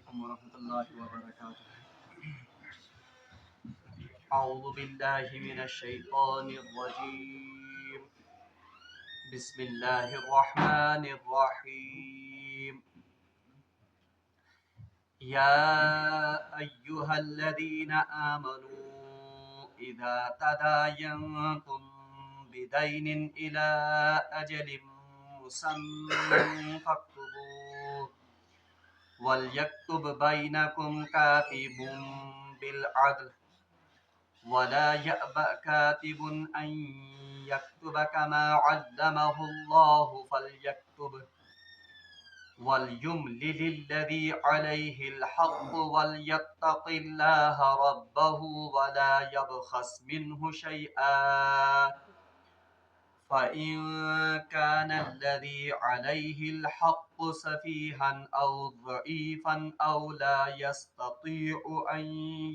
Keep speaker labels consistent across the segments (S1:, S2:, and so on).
S1: عليكم ورحمة الله وبركاته. أعوذ بالله من الشيطان الرجيم. بسم الله الرحمن الرحيم. يا أيها الذين آمنوا إذا تداينتم بدين إلى أجل مسمى فاكتبوه وليكتب بينكم كاتب بالعدل ولا يأبأ كاتب أن يكتب كما علمه الله فليكتب وليملل الذي عليه الحق وليتق الله ربه ولا يبخس منه شيئا فإن كان الذي عليه الحق سفيها أو ضعيفا أو لا يستطيع أن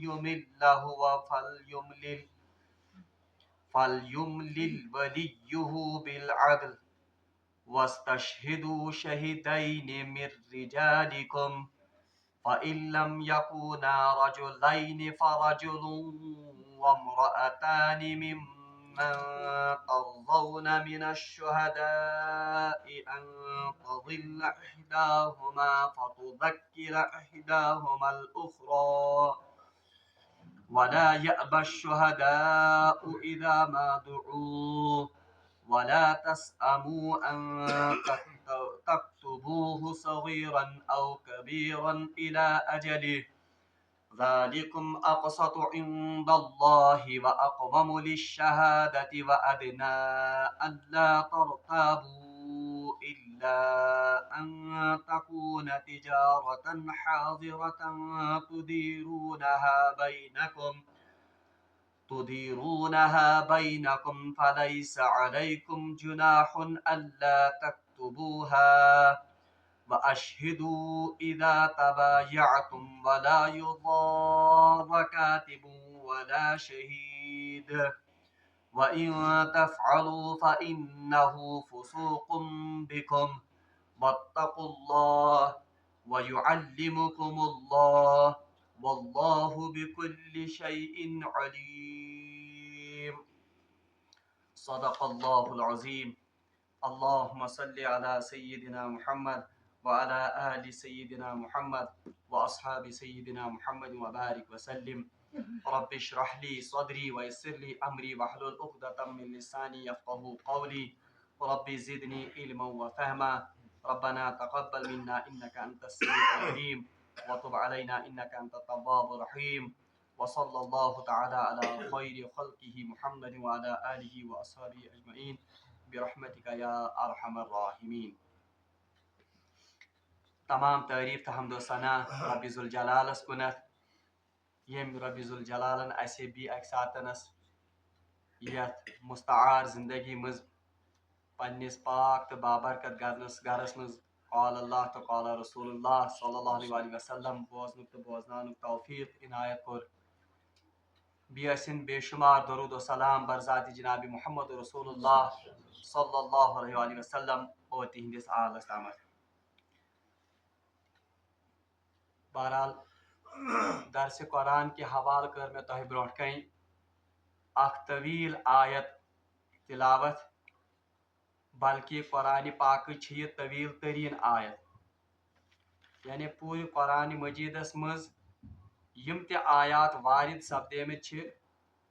S1: يمل هو فليملل وليه بالعدل واستشهدوا شهدين من رجالكم فإن لم يكونا رجلين فرجل وامرأتان ممن ترضون من الشهداء أن تضل إحداهما فتذكر إحداهما الأخرى ولا يأبى الشهداء إذا ما دعوا ولا تسأموا أن تكتبوه صغيرا أو كبيرا إلى أجله ذلكم أقسط عند الله وأقوم للشهادة وأدنى ألا ترتابوا إلا أن تكون تجارة حاضرة تديرونها بينكم فليس عليكم جناح ألا تكتبوها وأشهدوا إذا تبايعتم ولا يضار كاتب ولا شهيد وإن تفعلوا فإنه فسوق بكم واتقوا الله ويعلمكم الله والله بكل شيء عليم. صدق الله العظيم. اللهم صل على سيدنا محمد وعلى آل سيدنا محمد وأصحاب سيدنا محمد وبارك وسلم. رب اشرح لي صدري ويسر لي أمري واحلل عقدة من لساني يفقهوا قولي. رب زدني علما وفهما. ربنا تقبل منا إنك أنت السميع العليم وتب علينا إنك أنت التواب الرحيم. وصلى الله تعالى على خير خلقه محمد وعلى آله وأصحابه أجمعين برحمتک یا ارحم الراحمین. تمام تعریف تو حمد و ثنا رب ذوالجلالس کنت یم رب ذوالجلالن اسے بی اکہ ساتنس یت مستعار زندگی مز پنس پاک تو بابرکت گرس مز قال اللہ تو قال رسول اللہ صلی اللہ علیہ وسلم بوزنک تو بوزنانک توفیق عنایت کور. بیسن بے شمار درود و سلام بر ذات جناب محمد رسول اللہ صلی اللہ علیہ وسلم اور تہندس آلس تامت. بہرحال درس قرآن کے حوالہ کر میں تہ برونٹ کن اخ طویل آیت تلاوت بلکہ قرآن پاک یہ طویل ترین آیت یعنی پوری قرآن مجیدس مز یم تہ آیات وارد سپدیمت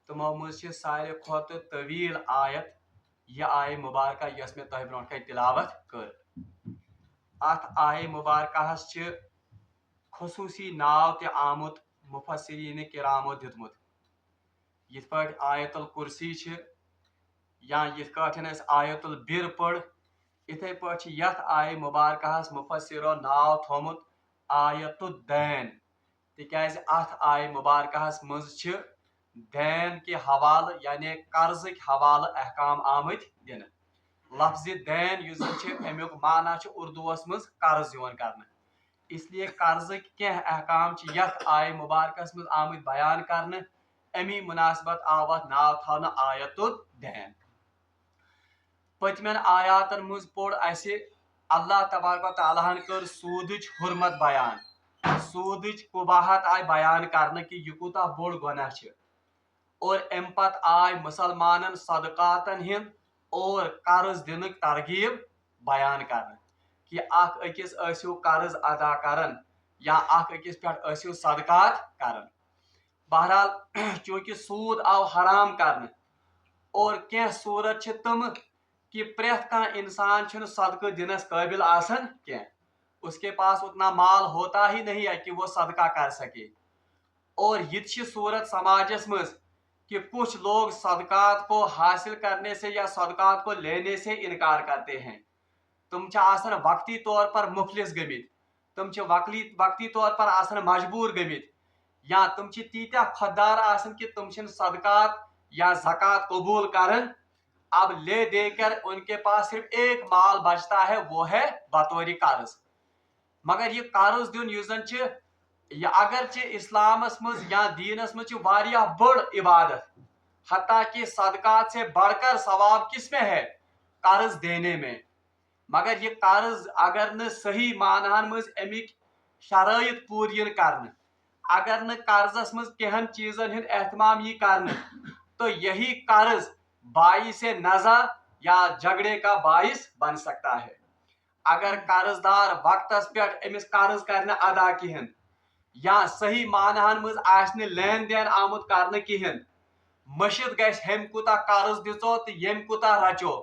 S1: تمو مز سارے کھت طویل آیت یہ آئے مبارکہ یس میں تہ برونٹ کن تلاوت کر. ات آئے مبارکہ خصوصی ناو تہ آمت مفسرین کرامو دیتمت یت پہ آیت الکرسی یا یت کاٹھن اس آیت البر پڑ اتھے پہ یت آئے مبارکہ مفسرو ناو تھومت آیت الدین تکیاز ات آئے مبارکہ مز دین کے حوالہ یعنی قرض حوالہ احکام آمت دن. لفظ دین اس امیک معنی اردوس مز قرض کرنا اس لیے قرض کی احکام یت آئے مبارکس مز آمت بیان کرنا امی مناسبت آو ات ناو تھونا آیت الدین. پتمن آیاتن مز پوڑ اسہ اللہ تبارک و تعالیٰ ہن کر سودچ حرمت بیان. सूदच कुबाहत आय बयान करने कि यह कूता बोड़ गुनाह छ और अम पत आय मुसलमानन सदकातन हिंद और कर्ज दिन तरगीब बयान करने कि अकिस कर्ज अदा करन या अकिस पे सदकात करन। बहरहाल चूंकि सूद आव हराम करने और क्या सूरत छ तम कि प्रेथ कह इंसान छुन सदका दिनस काबिल आसन क्या, उसके पास उतना माल होता ही नहीं है कि वो सदका कर सके। और ये सूरत समाजस मज कि कुछ लोग सदकात को हासिल करने से या सदकात को लेने से इनकार करते हैं। तुम आसन वक्ती तौर पर मुफलिस गमित, तुम वक्ती तौर पर आसन मजबूर गमित, या तुम तीत्या खुददार आसन कि तुम सदकात या ज़कात कबूल करन। अब ले देकर उनके पास सिर्फ एक माल बचता है, वो है बतौरी कर्ज। मगर ये कर्ज दिन यह अगरचे इस्लामस मज या दीनस मज वारिया बड़ इबादत, हत्ता कि सदकात से बढ़कर सवाब किस में है, कर्ज देने में। मगर ये कर्ज अगर न सही मानहन मज अमिक शराइत पूरीन करन, अगर न कर्जस मज कहन चीजन हिंद एहतमाम यी करन, तो यही कर्ज बाइस नज़ा या झगड़े का बाइस बन सकता है। अगर कर्जदार वक्तस पे अमिस कर्ज करने अदा कहें या सही मानहन मज आसने लेन देन आमुत करने कहें, मशिद गस हम कुता कर्ज दिचो तो यम कुता रचो,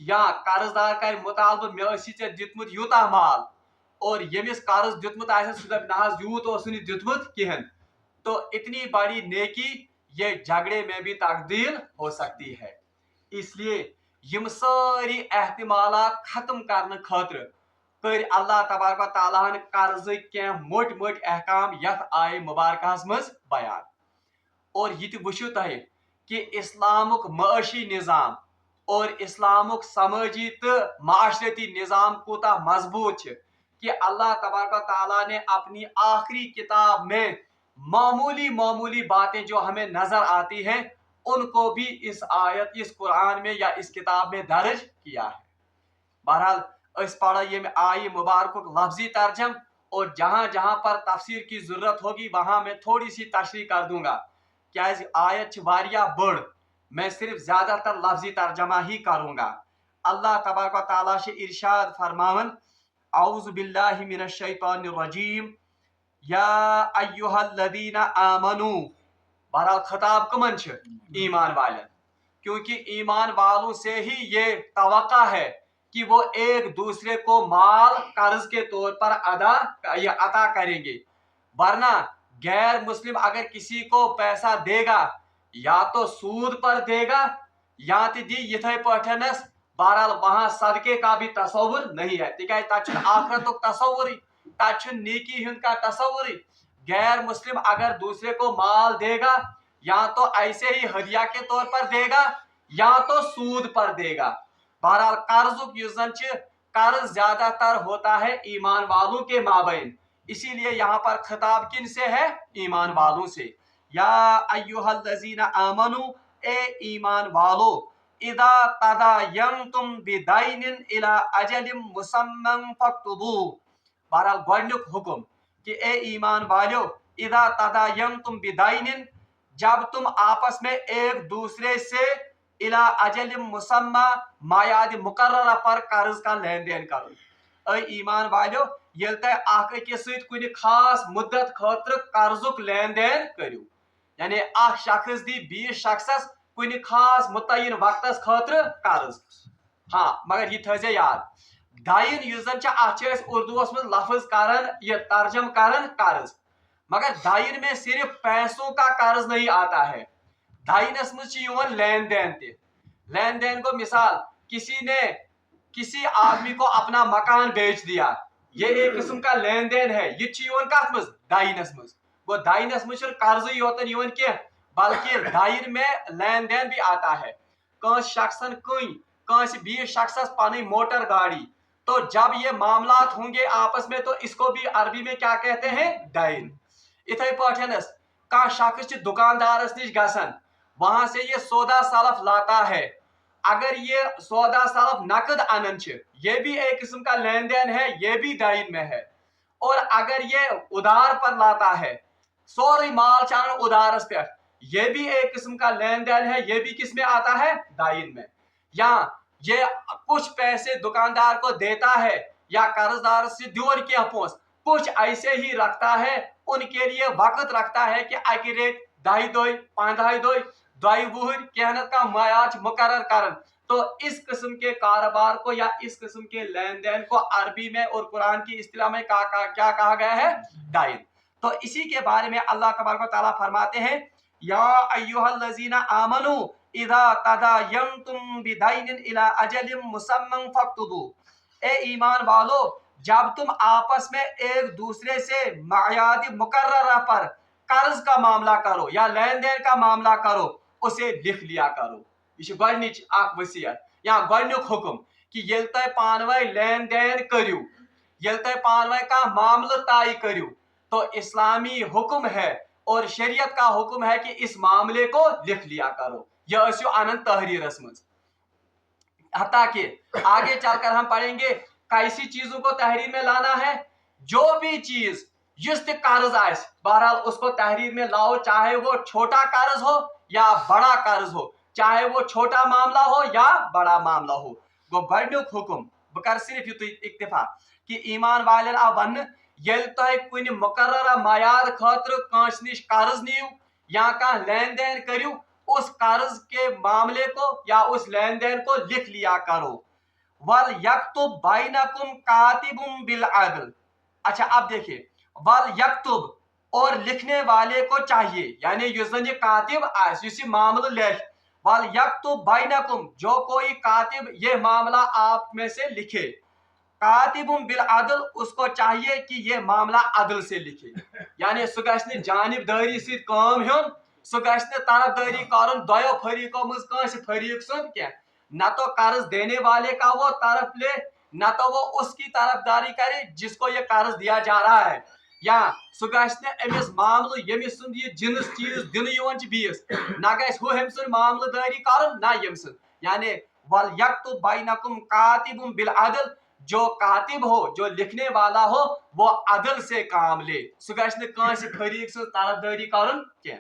S1: या कर्जदार कर मुतालबा मे ऐ दितमुत यूता माल और यमिस कर्ज दितमुत आसे सह दप ना यूत ओस दितमुत कहें, तो इतनी बड़ी नेकी ये झगड़े में भी तब्दील हो सकती है। इसलिए यम सारी एहतिमालात खत्म करने खातिर कर अल्लाह तबारक व तआला कर्ज क्या मोट मोट अहकाम यथ आय मुबारकहस मज बयान। और ये वुचु तह कि इस्लामुक माशी निज़ाम और इस्लामुक समाजी तो माशरती निज़ाम कूता मजबूत कि अल्लाह तबारक व तआला ने अपनी आखिरी किताब में मामूली मामूली बातें जो हमें नजर आती हैं उनको भी इस आयत, इस कुरान में या इस किताब में दर्ज किया है। बहरहाल पढ़ा ये आय मुबारक लफ्जी तर्जम, और जहां जहां पर तफसीर की जरूरत होगी वहां मैं थोड़ी सी तशरीह कर दूंगा, क्या आयत वारिया बड़, मैं सिर्फ ज्यादातर लफ्जी तर्जमा ही करूंगा। अल्लाह तबारक व तआला से इरशाद फरमावन, औज़ु बिल्लाहि मिनश शैतानिर रजीम, या अय्युहल्लज़ीना आमनू। बहरहाल खिताब कमन छ, ईमान वालन, क्योंकि ईमान वालों से ही ये तवक्का है कि वो एक दूसरे को माल कर्ज के तौर पर अता करेंगे। वरना गैर मुस्लिम अगर किसी को पैसा देगा या तो सूद पर देगा या तो दी यथे पठनस, बहरहाल वहां सदके का भी तस्वुर नहीं है, तिक आखरत तस्वुर, तक नेकी हिंद का तस्वुर। गैर मुस्लिम अगर दूसरे को माल देगा या तो ऐसे ही हदिया के तौर पर देगा या तो सूद पर देगा। बहरहाल कर्जुक कर्ज ज्यादातर होता है ईमान वालों के माबैन, इसीलिए यहाँ पर खिताब किन से है, ईमान वालों से। या अय्युहल्लज़ीना आमनू, ए ईमान वालो, इदा तदायनतुम बिदैनिन इला अजलिम मुसम्मन फक्तुबू। बहरहाल गोडनुक हुक्म कि ए ईमान वालो, इदा तदायनतुम बिदैनिन, जब तुम आपस में एक दूसरे से इला अजलिम मुसम्मा, मायाद मुकर्ररा पर कर्ज का लेन देन करो। ऐ ईमान वालो, येल तय आख अकिस सहित कुछ खास मुद्दत खातिर कर्जुक लेन देन करू, यानी आख शख्स दी 20 शख्सस कुछ खास मुतयन वक्तस खातिर कर्ज। हाँ, मगर ये थे याद, दाइन युस उर्दूस में लफ्ज करन, ये तर्जम करन कर्ज, मगर दाइन में सिर्फ पैसों का कर्ज नहीं आता है, दाइनस में लेन देन थे। लेन देन को मिसाल, किसी ने किसी आदमी को अपना मकान बेच दिया, ये एक किस्म का लेन देन है, ये कत मज, दाइनस मज। वो दाइनस में कर्ज योतन क्या, बल्कि दाइन में लेन देन भी आता है। कंस शख्सन कंस 20 शख्सस पानी मोटर गाड़ी, तो जब ये मामलात होंगे आपस में तो इसको भी अरबी में क्या कहते हैं, दाइन। इथे पठनस का शख्स दुकानदारस निश गसन, वहां से ये सौदा सलफ लाता है, अगर ये सौदा सलफ नकद अनन, ये भी एक किस्म का लेन देन है, ये भी दाइन में है। और अगर ये उधार पर लाता है, सोरी माल चान उधारस पे, ये भी एक किस्म का लेन देन है, ये भी किस में आता है, दाइन में। या ये कुछ पैसे दुकानदार को देता है या कर्जदार से दिवर किया पोस, कुछ ऐसे ही रखता है, उनके लिए वक्त रखता है कि अकि रेत 10 दोई 5 दोई 2 वुहर कहनत का मयाज मुकर्रर करन। तो इस किस्म के कारोबार को या इस किस्म के लेन देन को अरबी में और कुरान की इस्तिलाह में क्या कहा गया है, दाइन। तो इसी के बारे में अल्लाह तबारक व तआला फरमाते हैं, या अय्युहल्लज़ीना आमनू इज़ा तदायनतुम बिदैनिन इला अजलिम मुसम्मन फक्तुबू। ए ईमान वालो, जब तुम आपस में एक दूसरे से मायादी मुकर्ररा पर कर्ज का मामला करो या लेन देन का मामला करो, उसे लिख लिया करो। यह गोडनिच अख वसीयत या गोडनुक हुक्म कि येल तय पानवय लेन देन करियो, येल तय पानवय का मामला तय करियो, तो इस्लामी हुक्म है और शरीयत का हुक्म है कि इस मामले को लिख लिया करो। यह अस्यो अनंत तहरीरस मज, हत्ता कि आगे चलकर हम पढ़ेंगे कैसी चीजों को तहरीर में लाना है। जो भी चीज जिस कर्ज आए, बहरहाल उसको तहरीर में लाओ, चाहे वो छोटा कर्ज हो या बड़ा कर्ज हो, चाहे वो छोटा मामला हो या बड़ा मामला हो। गो गोडनुक हुक्म बह कर सिर्फ युत इक्तिफा कि ईमान वालन आ वन, येल तय कुन मुकर्रर मयाद खातिर कांस निश कर्ज नीव या का लेन देन करियो, उस कर्ज के मामले को या उस लेन देन को लिख लिया करो। वल यक्तुब बैनकुम कातिबुम बिल अदल। अच्छा अब देखिए, वल यक्तुब और लिखने वाले को चाहिए, यानी युजन कातिब आस युसी मामला लेख, वल यक्तुब बैनकुम, जो कोई कातिब ये मामला आप में से लिखे, कातिबुम बिल अदल, उसको चाहिए कि ये मामला अदल से लिखे, यानी सह गश्न जानिबदारी से काम हेन, सह गश्न तरफदारी करन दोयो फरीकों मज कांस फरीक सुन क्या, न तो कर्ज देने वाले का वो तरफ ले, न तो वो उसकी तरफदारी करे जिसको ये कर्ज दिया जा रहा है, या सह गश्न अमिस मामल यमिस सुन ये जिनस चीज दिन यवन बीस, न गस हु हम सुन मामलदारी करन ना यम सुन, यानी वल यक्तुब बैनकुम कातिबुम बिल अदल, जो कातिब हो, जो लिखने वाला हो, वो अदल से काम ले, सह गश्न कांस फरीक सुन तरफदारी करन क्या।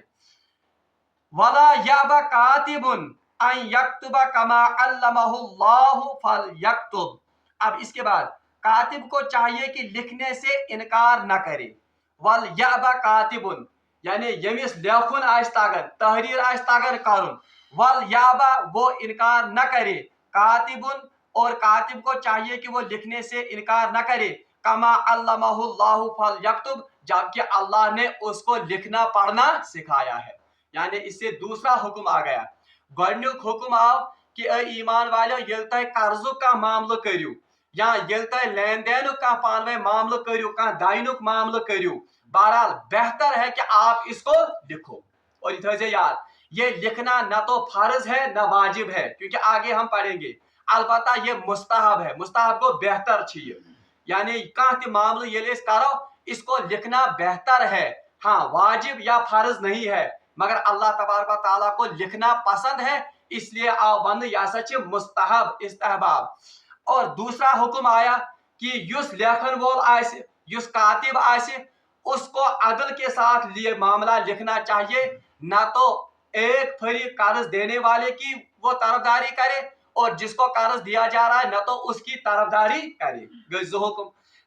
S1: वला याबा कातिबुन अन यक्तुबा कमा अल्लमहुल्लाहु फलयक्तुब। अब इसके बाद कातिब को चाहिए कि लिखने से इनकार न करे। वल याबा कातिबुन, यानी यमिस लेखुन आस तगन, तहरीर आस तगन करुन, वल याबा, वो इनकार न करे, कातिबुन, और कातिब को चाहिए कि वो लिखने से इनकार न करे, कमा अल्लमहुल्लाहु फलयक्तुब, जबकि अल्लाह ने उसको लिखना पढ़ना सिखाया है। यानी इससे दूसरा हुक्म आ गया। गोडनुक हुक्म आओ कि ईमान वालों, येल तय कर्जु का मामला करियो या येल तय लेन देन का पानवे मामला करियो, का दाइनुक मामला करियो, बहरहाल बेहतर है कि आप इसको लिखो। और इधर याद, ये लिखना न तो फर्ज है न वाजिब है, क्योंकि आगे हम पढ़ेंगे, अलबत्ता ये मुस्तहब है, मुस्तहब को बेहतर चाहिए, यानी कह मामला ये करो, इसको लिखना बेहतर है, हाँ वाजिब या फर्ज नहीं है, मगर अल्लाह तबारक व तआला को लिखना पसंद है, इसलिए बंद या सच मुस्तहब इस्तेहबाब। और दूसरा हुक्म आया कि युस लेखन वोल आसे, युस कातिब आसे, उसको अदल के साथ लिए मामला लिखना चाहिए, ना तो एक फरीक कर्ज देने वाले की वो तरफदारी करे और जिसको कर्ज दिया जा रहा है न तो उसकी तरफदारी करे। गज़ हुक्म।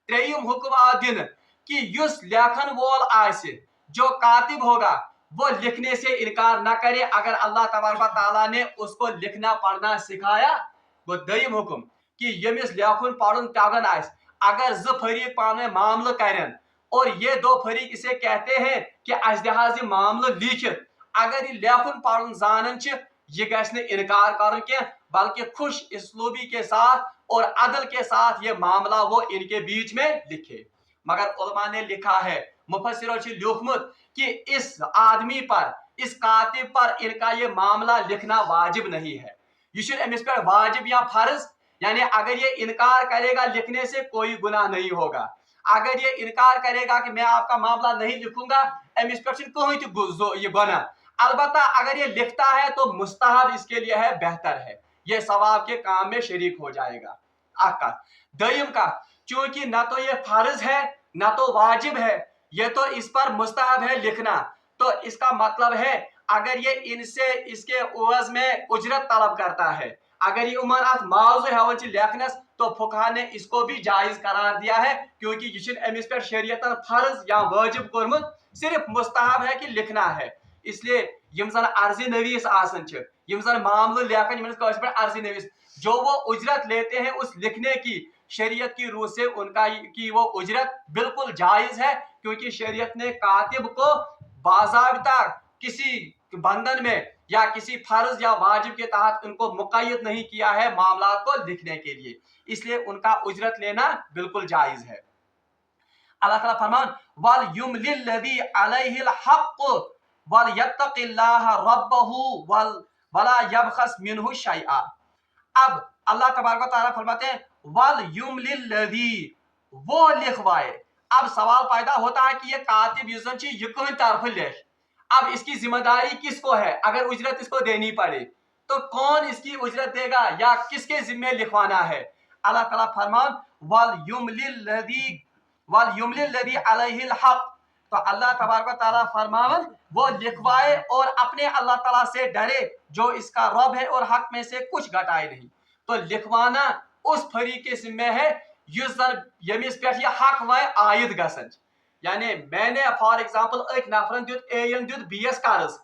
S1: त्रेयम हुक्म आ दिन कि युस लेखन वोल आसे, जो कातिब होगा, वो लिखने से इनकार ना करे अगर अल्लाह तबारक व तआला ने उसको लिखना पढ़ना सिखाया। वो दयम हुक्म कि यमिस लेखुन पढ़न तगन आस, अगर ज फरीक पाने मामला करन और ये दो फरीक इसे कहते हैं कि अस दिहाज मामला लिखित, अगर ये लेखुन पढ़न जानन ये गश्न इनकार करन के, बल्कि खुश इसलूबी के साथ और अदल के साथ ये मामला वो इनके बीच में लिखे। मगर उलमा ने लिखा है, मुफस्सिरों ने लिखमुत कि इस आदमी पर, इस कातिब पर इनका ये मामला लिखना वाजिब नहीं है, ये अमिस पर वाजिब या फर्ज, यानी अगर ये इनकार करेगा लिखने से कोई गुनाह नहीं होगा। अगर ये इनकार करेगा कि मैं आपका मामला नहीं लिखूंगा, अमिस पर कोई ये गुनाह, अलबत्ता अगर ये लिखता है तो मुस्तहब इसके लिए है, बेहतर है, ये सवाब के काम में शरीक हो जाएगा। आका दयम का, चूंकि न तो ये फर्ज है न तो वाजिब है, ये तो इस पर मुस्तहब है लिखना। तो इसका मतलब है अगर ये इनसे इसके एवज में उजरत तलब करता है, अगर ये उमर अत मावजू हेवन लेखनस, तो फुकहा ने इसको भी जायज करार दिया है, क्योंकि यह अमिस पे शरीयतन फर्ज या वाजिब कोरमुत, सिर्फ मुस्तहब है कि लिखना है। इसलिए यम जन अर्जी नवीस आसन छ, यम जन मामले लेखन यमन पे अर्जी नवीस, जो वो उजरत लेते हैं उस लिखने की, शरीयत की रूह से उनका की वो उजरत बिल्कुल जायज है, क्योंकि शरीयत ने कातिब को बाज़ाबिता किसी बंधन में या किसी फर्ज या वाजिब के तहत उनको मुक़य्यद नहीं किया है मामला को लिखने के लिए, इसलिए उनका उजरत लेना बिल्कुल जायज है। अल्लाह ताला फरमान वल युमलिल लज़ी अलैहिल हक़्क़ वल यत्तक़िल्लाह रब्बहु वला यबखस मिन्हु शैआ। अब अल्लाह तबारक व तआला फरमाते हैं वल युमलिल लज़ी, वो लिखवाए। अब सवाल पैदा होता है कि ये कातिब युजन ये कौन तरफ लिख, अब इसकी जिम्मेदारी किसको है? अगर उजरत इसको देनी पड़े तो कौन इसकी उजरत देगा या किसके जिम्मे लिखवाना है? अल्लाह ताला फरमान वल युमलिल लज़ी अलैहिल हक़्क़, तो अल्लाह तबारक व तआला फरमावन वो लिखवाए और अपने अल्लाह ताला से डरे जो इसका रब है और हक में से कुछ घटाए नहीं। तो लिखवाना उस फरीक के जिम्मे है यमिस पे हक व आयद गसन, यानी मैंने फॉर एग्जाम्पल एक नफरन दुत एन दुत बीएस कर्ज,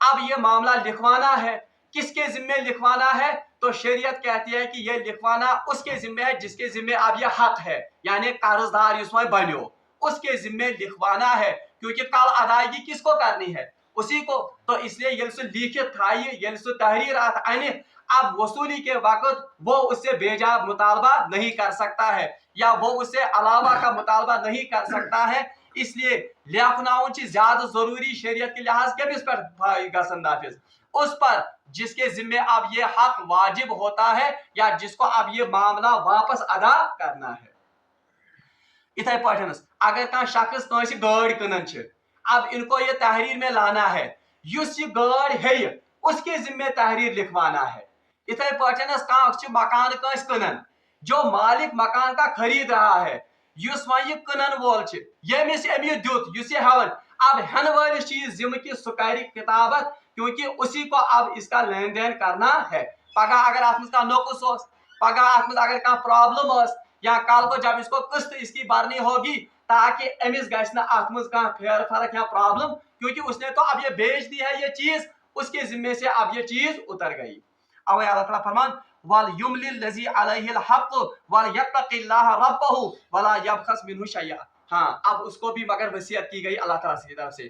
S1: अब ये मामला लिखवाना है, किसके जिम्मे लिखवाना है? तो शरीयत कहती है कि ये लिखवाना उसके जिम्मे है जिसके जिम्मे अब ये हक है, यानी कर्जदार इसमें बनो उसके जिम्मे लिखवाना है, क्योंकि कल अदायगी किसको करनी है? उसी को। तो इसलिए ये लिखित था ये तहरीर आने, अब वसूली के वक्त वो उससे बेजा मुतालबा नहीं कर सकता है या वो उससे अलावा का मुतालबा नहीं कर सकता है, इसलिए लिखनाओं ज्यादा जरूरी शरीयत के लिहाज के भी इस पर गसन नाफिज उस पर जिसके जिम्मे अब ये हक वाजिब होता है या जिसको अब ये मामला वापस अदा करना है। इथे पठनस अगर कह शख्स कंस गाड़ कनन, अब इनको ये तहरीर में लाना है, युस ये गाड़ है उसके जिम्मे तहरीर लिखवाना है। इथे पठनस कह मकान कंस कनन, जो मालिक मकान का खरीद रहा है, युस वह ये कनन वोल यमिस अमी दुत युस हवन, अब हन वालिस चीज जिम्मे की सुकारी किताबत, क्योंकि उसी को अब इसका लेन देन करना है। पगह अगर अत का नोकुस, पगह अत अगर कह प्रॉब्लम या कल को जब इसको किस्त इसकी भरनी होगी, ताकि अमिस गना अत कह फेर फर्क या प्रॉब्लम, क्योंकि उसने तो अब ये बेच दी है ये चीज, उसके जिम्मे से अब ये चीज उतर गई। अवे अल्लाह ताला फरमान वल युमलिल लज़ी अलैहिल हक़्क़ वल यत्तक़िल्लाह रब्बहु वला यबखस मिन्हु शैआ। हाँ, अब उसको भी मगर वसीयत की गई अल्लाह ताला की तरफ से,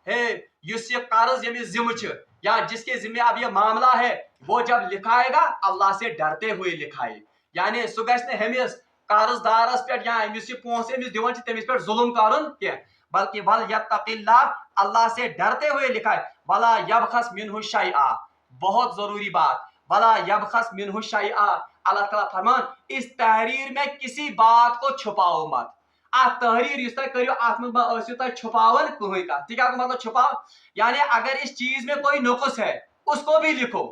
S1: हे युस ये कर्ज यमिस जिम्मे या जिसके जिम्मे अब ये मामला है, वो जब लिखाएगा अल्लाह से डरते हुए लिखाए, यानी सु गश्न हमिस कर्जदारस पे या अमिस पोंसे अमिस दिवान तमिस पे जुल्म करन के, बल्कि वल यत्तक़िल्लाह अल्लाह से डरते हुए लिखाए, वला यबखस मिन्हु शैआ, बहुत जरूरी बात, वला यबखस मिन्हु शैआ। अल्लाह ताला फरमान इस तहरीर में किसी बात को छुपाओ मत, आ तहरीर इस तक करियो आत्म छुपावन कहीं का, ठीक है, मतलब छुपाओ यानी अगर इस चीज में कोई नुक्स है उसको भी लिखो,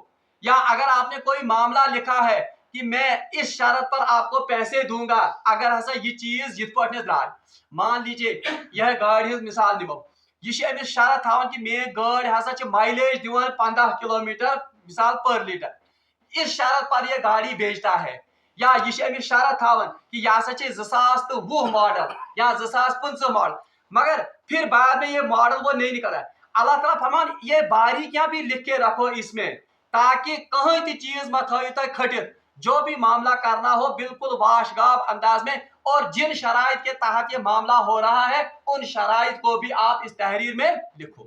S1: या अगर आपने कोई मामला लिखा है कि मैं इस शर्त पर आपको पैसे दूंगा अगर हसा ये चीज यिथ पट द्राय, मान लीजिए यह गाड़ी मिसाल निमो, यह अमिस शर्त थवन कि मे गाड़ी हसा माइलेज दिवान 15 किलोमीटर मिसाल पर लीटर, इस शर्त पर यह गाड़ी बेचता है, या यह अमिस शर्त थवन कि यह हसा 2020 मॉडल या 2015 मॉडल, मगर फिर बाद में ये मॉडल वो नहीं निकला है। अल्लाह ताला फरमान ये बारीकियां भी लिख के रखो इसमें, ताकि कहीं भी चीज मत हो खटित, जो भी मामला करना हो बिल्कुल वाशगाब अंदाज में, और जिन शराइत के तहत ये मामला हो रहा है उन शराइत को भी आप इस तहरीर में लिखो।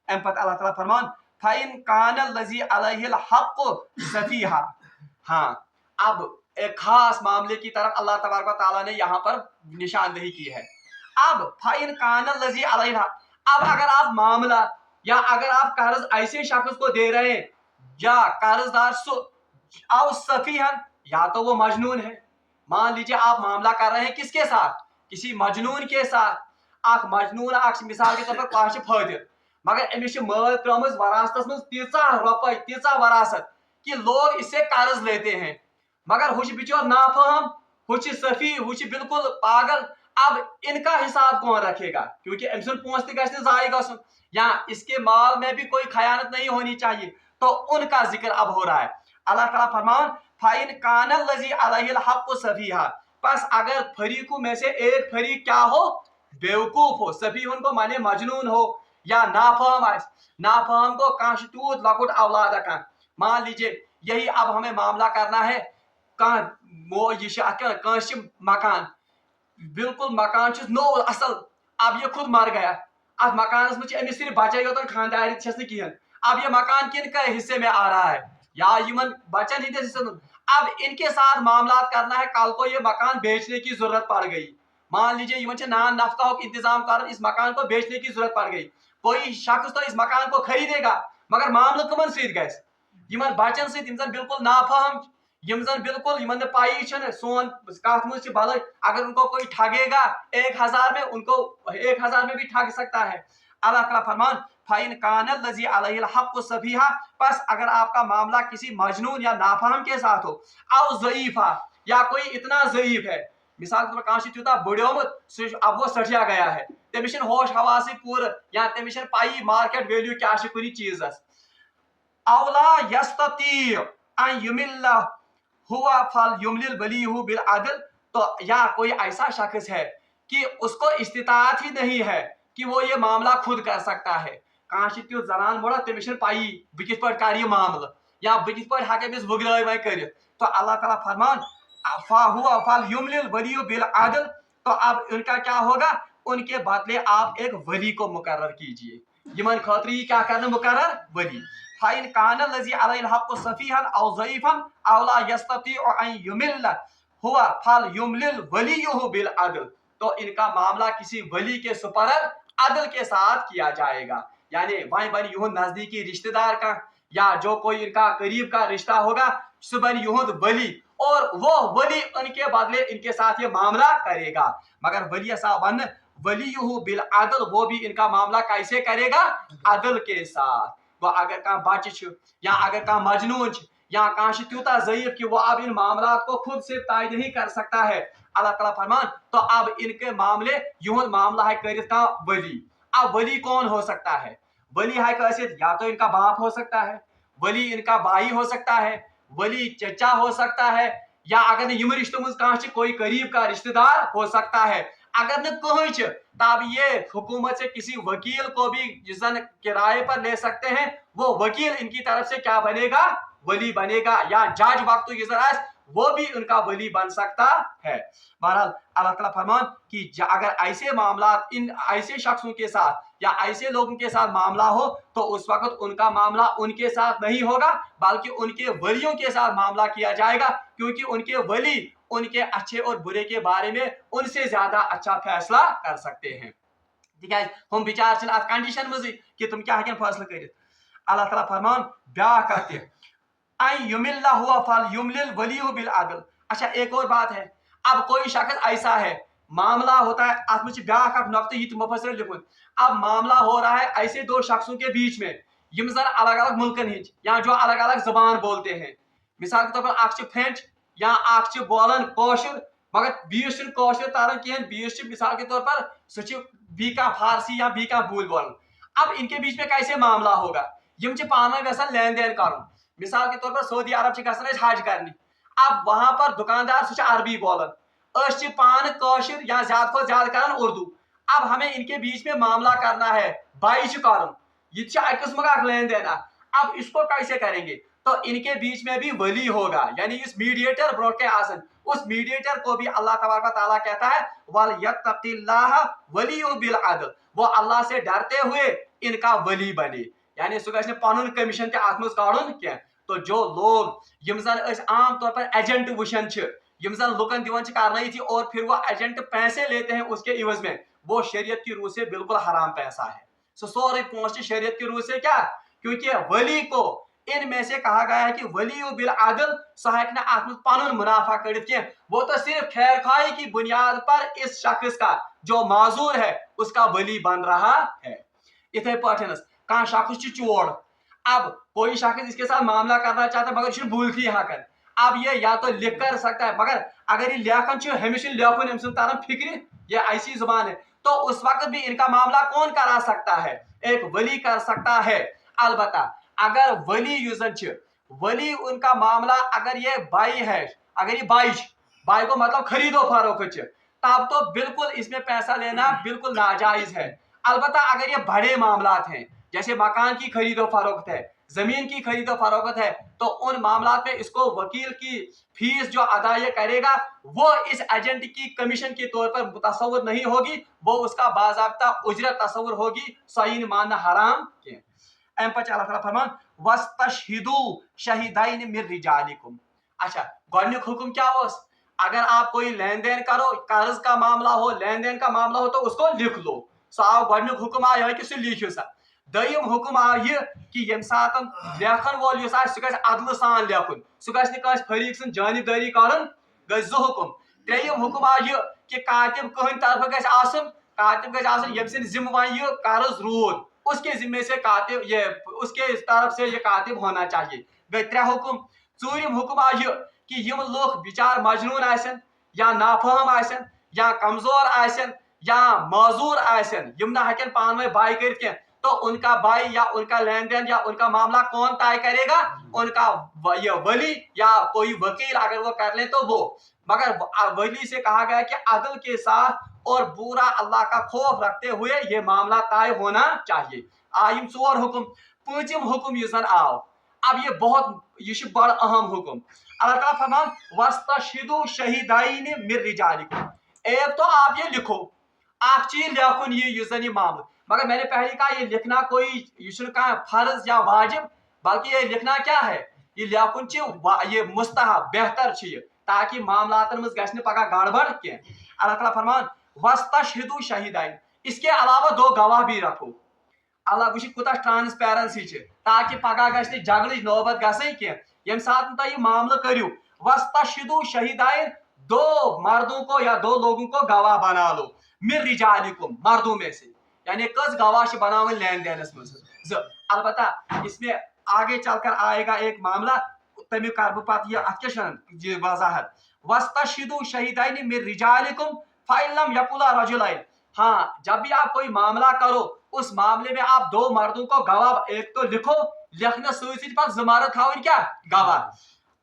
S1: अल्लाह ताला फरमान फाइन कान लज़ी अलैहिल हक़्क़ सफीहा। हाँ, अब एक खास मामले की तरफ अल्लाह तबारक व तआला ने यहाँ पर निशानदेही की है। अब फाइन कान लज़ी अलैहिल, अब अगर आप मामला या अगर आप कर्ज ऐसे शख्स को दे रहे हैं या कर्जदार आओ सफीहन, या तो वो मजनून है, मान लीजिए आप मामला कर रहे हैं किसके साथ, किसी मजनून के साथ, आख मजनून आख मिसाल के तौर पर काश फादिर, मगर अमिस माल त्रमज वरासत में तीचा रुपये तीचा वरासत कि लोग इससे कर्ज लेते हैं, मगर हुच बिचौर नाफहम, हुच सफी, हुच बिल्कुल पागल, अब इनका हिसाब कौन रखेगा, क्योंकि अम सुन पोंस तह गژ ज़ाय गژुन या इसके माल में भी कोई खयानत नहीं होनी चाहिए, तो उनका जिक्र अब हो रहा है। अल्लाह ताला फरमान फाइन कानल लजी अलैहिल हक़्क़ु सफीहा, बस अगर फरीकों में से एक फरीक क्या हो, बेवकूफ हो, सफीहुन को माने मजनून हो या नाफहम आए, नाफहम को काश तूत लकुट औलाद का, मान लीजिए यही अब हमें मामला करना है, वो ये मकान बिल्कुल मकान नो असल, अब ये खुद मर गया, अब मकान में सिर्फ बचे योतन खानदारी कहें, अब ये मकान किन के हिस्से में आ रहा है, या यमन बचन हिंदे हिस्से में, अब इनके साथ मामला करना है, कल को ये मकान बेचने की जरूरत पड़ गई, मान लीजिए यमन नान नफका इंतजाम कर इस मकान को बेचने की जरूरत पड़ गई, कोई शख्स तो इस मकान को खरीदेगा, मगर मामला कमन सत गमन बचन सत बिल्कुल नाफहम, यमन बिल्कुल यमन पाई सोन कथ मुझ भल, अगर उनको कोई ठगेगा 1000 में, उनको 1000 में भी ठग सकता है। अल्लाह ताला फरमान फाइन कानल लजी अलैहिल हक़्क़ु सफीहा, बस अगर आपका मामला किसी मजनून या नाफहम के साथ हो, औ ज़ईफा, या कोई इतना ज़ईफ है, मिसाल के तौर पर तूता बुढ़ोमुत, अब वो सठिया गया है, तमिस होश हवासी पूर, या तमिस पाई मार्केट वैल्यू क्या कुछ चीज, औला यस्तती अन युमिल्ला हुआ फल युमलिल वलीहु बिल अदल, तो या कोई ऐसा शख्स है कि उसको इस्तिताअत ही नहीं है कि वो ये मामला खुद कर सकता है, काश त्यु जनान मोड़ा तमिस पाई बह कित पट कर मामला, या बह कित पट हक अमिस वुगल वह कर, तो अल्लाह ताला फरमान हुआ फल युमलिल वलीहु बिल अदल, तो अब उनका क्या होगा, उनके बदले आप एक वली को मुकर्रर कीजिए, यमन खतरी क्या करना मुकर्रर वली। फाइन कानल लजी अलैहिल हक़्क़ु सफीहन औ ज़ईफन औला यस्ततीउ अन युमिल्ला हुआ फल युमलिल वलीयुहु बिल अदल, तो इनका मामला किसी वली के सुपरद अदल के साथ किया जाएगा, यानी वहीं बन यूं नजदीकी रिश्तेदार का या जो कोई इनका करीब का रिश्ता होगा, सुबन यूं वली, और वो वली उनके बदले इनके साथ ये मामला करेगा, मगर वली साहब वलीयुहु बिल अदल, वो भी इनका मामला कैसे करेगा, अदल के साथ। वो अगर कह बच्चे या अगर कह मजनून या कह तूता ज़ईफ कि वो अब इन मामला को खुद से तय नहीं कर सकता है, अल्लाह ताला फरमान तो अब इनके मामले यूं मामला है कर वली। अब वली कौन हो सकता है, वली है कैसे, या तो इनका बाप हो सकता है, वली इनका भाई हो सकता है, वली चचा हो सकता है, या अगर यम रिश्तों में कह कोई करीब का रिश्तेदार हो सकता है, अगर न कहीं तब ये हुकूमत से किसी वकील को भी जिस किराए पर ले सकते हैं, वो वकील इनकी तरफ से क्या बनेगा, वली बनेगा, या जज वक्त वो भी उनका वली बन सकता है। बहरहाल अल्लाह ताला फरमान कि अगर ऐसे मामला इन ऐसे शख्सों के साथ या ऐसे लोगों के साथ मामला हो, तो उस वक्त उनका मामला उनके साथ नहीं होगा, बल्कि उनके वलियों के साथ मामला किया जाएगा, क्योंकि उनके वली उनके अच्छे और बुरे के बारे में उनसे ज्यादा अच्छा फैसला कर सकते हैं। ठीक है, हम विचार कंडीशन मज कि तुम क्या हेकन फैसला कर। अल्लाह ताला फरमान ब्या कहते युमिल्ला हुआ फल युमलिल वलीहु बिल अदल। अच्छा एक और बात है, अब कोई शख्स ऐसा है, मामला होता है अत में ब्या नक्त ये मुफस्सिर लिखुन, अब मामला हो रहा है ऐसे दो शख्सों के बीच में यम जन अलग अलग मुल्कन हिज या जो अलग अलग जबान बोलते हैं, मिसाल के तौर पर अख फ्रेंच या अख बोलान कौशर, मगर बीस कौशर तारन कहें, बीस मिसाल के तौर पर सह बी का फारसी या बी का बोल बोलन। अब इनके बीच में कैसे मामला होगा, यम पान वेसन लेन देन कर, मिसाल के तौर पर सऊदी अरब हज करने, अब वहां पर दुकानदार सह अरबी बोलन, पान कौशर या ज्यादा को ज्यादा कर उर्दू, अब हमें इनके बीच में मामला करना है, बाई कर यह लेन देन, अब इसको कैसे करेंगे, तो इनके बीच में भी वली होगा, यानी इस मीडिएटर ब्रोके आसन, उस मीडिएटर को भी अल्लाह तबारक व तआला कहता है वल यत्तकिल्लाह वलियु बिल अदल, वो अल्लाह से डरते हुए इनका वली बने, यानी सह गए पन कमीशन तथ काड़न क्या। तो जो लोग यम जन आम तौर पर एजेंट वुचन यम जन लुकन दिवन करना थी और फिर वो एजेंट पैसे लेते हैं उसके इवज में, वो शरीयत की रूह से बिल्कुल हराम पैसा है, सो सोरे पहुंचे शरीयत की रूह से क्या, क्योंकि वली को इनमें से कहा गया है कि वली बिल अदल सह पन मुनाफा कर, वो तो सिर्फ खैर खाई की बुनियाद पर इस शख्स का जो माजूर है उसका वली बन रहा है। इथे पठन कह शख्स चोर, अब कोई शख्स इसके साथ मामला करना चाहता है मगर भूलती हकन, अब ये या तो लिख कर सकता है, मगर अगर ये लेखन हमें लेखन अम तरन फिक्र ये ऐसी जुबान है, तो उस वक्त भी इनका मामला कौन करा सकता है? एक वली कर सकता है। अलबत्ता अगर वली वली उनका मामला, अगर ये बाई है, अगर ये बाई को मतलब खरीदो फरोख्त, तब तो बिल्कुल इसमें पैसा लेना बिल्कुल नाजायज है। अलबत्ता अगर ये बड़े मामलात हैं, जैसे मकान की खरीदो फरोख्त है, जमीन की खरीदो फरोख्त है, तो उन मामलात में इसको वकील की फीस जो अदा ये करेगा वो इस एजेंट की कमीशन के तौर पर तस्वुर नहीं होगी, वो उसका बाज़ाब्ता उजरत तस्वुर होगी। सही मानना हराम के एम पर अल्लाह ताला फरमान वस्तशहिदू शहीदैन मिन रिजालिकुम। अच्छा, गॉडनिक हुक्म क्या हो? अगर आप कोई लेन देन करो, कर्ज का मामला हो, लेन देन का मामला हो, तो उसको लिख लो। सो आओ गॉडनिक हुक्म आया कि लिखियो सा। दयम हुक्म आव यह कि यम सातन लेखन वोल युस आसि, सु गژھِ अदल सान लेखुन, सु गژھِ नहٕ कांस फरीक सं जानिबदारी करन, गژھِ जो हुक्म। त्रेयम हुक्म आव यह कि कातिब कहन तरफ गژھِ आसन, कातिब गژھِ आसन यम सिन जिम्मे वन यह कर्ज रूद, उसके जिम्मे से कातिब ये उसके तरफ से ये कातिब होना चाहिए। गई त्रे हुक्म। चूरिम हुक्म आव यह कि यम लोग बिचार मजनून आसन, या नाफहम आसन, या कमजोर आसन, या माजूर आसन, यम ना हकन पान में बाय कर, तो उनका बाई या उनका लेन देन या उनका मामला कौन तय करेगा? उनका ये वली या कोई वकील अगर वो कर ले तो वो। मगर वली से कहा गया कि अदल के साथ और पूरा अल्लाह का खौफ रखते हुए ये मामला तय होना चाहिए। आयम 4 हुक्म। पांचम हुक्म युजन आव, अब ये बहुत ये बड़ अहम हुक्म। अल्लाह ताला फरमान वस्तशहिदू शहीदैन मिन रिजालिकुम। एक तो आप ये लिखो, आप चीज लिखुन ये युजन ये मामला, मगर मैंने पहले कहा ये लिखना कोई ये फर्ज या वाजिब, बल्कि ये लिखना क्या है? ये लिखुन ये मुस्तहब बेहतर ये, ताकि मामलातन मज गژھِ नहٕ पगह गड़बड़ के। अल्लाह ताला फरमान वस्तशहिदू शहीदैन, इसके अलावा 2 गवाह भी रखो। अल्लाह वुच कुछ ट्रांसपेरेंसी, ताकि पगह गژھِ नहٕ झगड़च नौबत गई के। यम सात तुम यह मामला करो, वस्तशहिदू शहीदैन, 2 मर्दों को या 2 लोगों को गवाह बना लो, मिन रिजालिकुम, मर्दों में से। यानी कस गवाह बनावन लेन देनस मज। अलबत्ता इसमें आगे चलकर आएगा एक मामला, तमिक कर बह पत यह वजाहत। वस्तशहिदू शहीदैन मिन रिजालिकुम फइल्लम यकुला रजुलैन। हाँ, जब भी आप कोई मामला करो, उस मामले में आप 2 मर्दों को गवाह एक तो लिखो, लिखने सत पत 2 मर्द थावन क्या गवाह।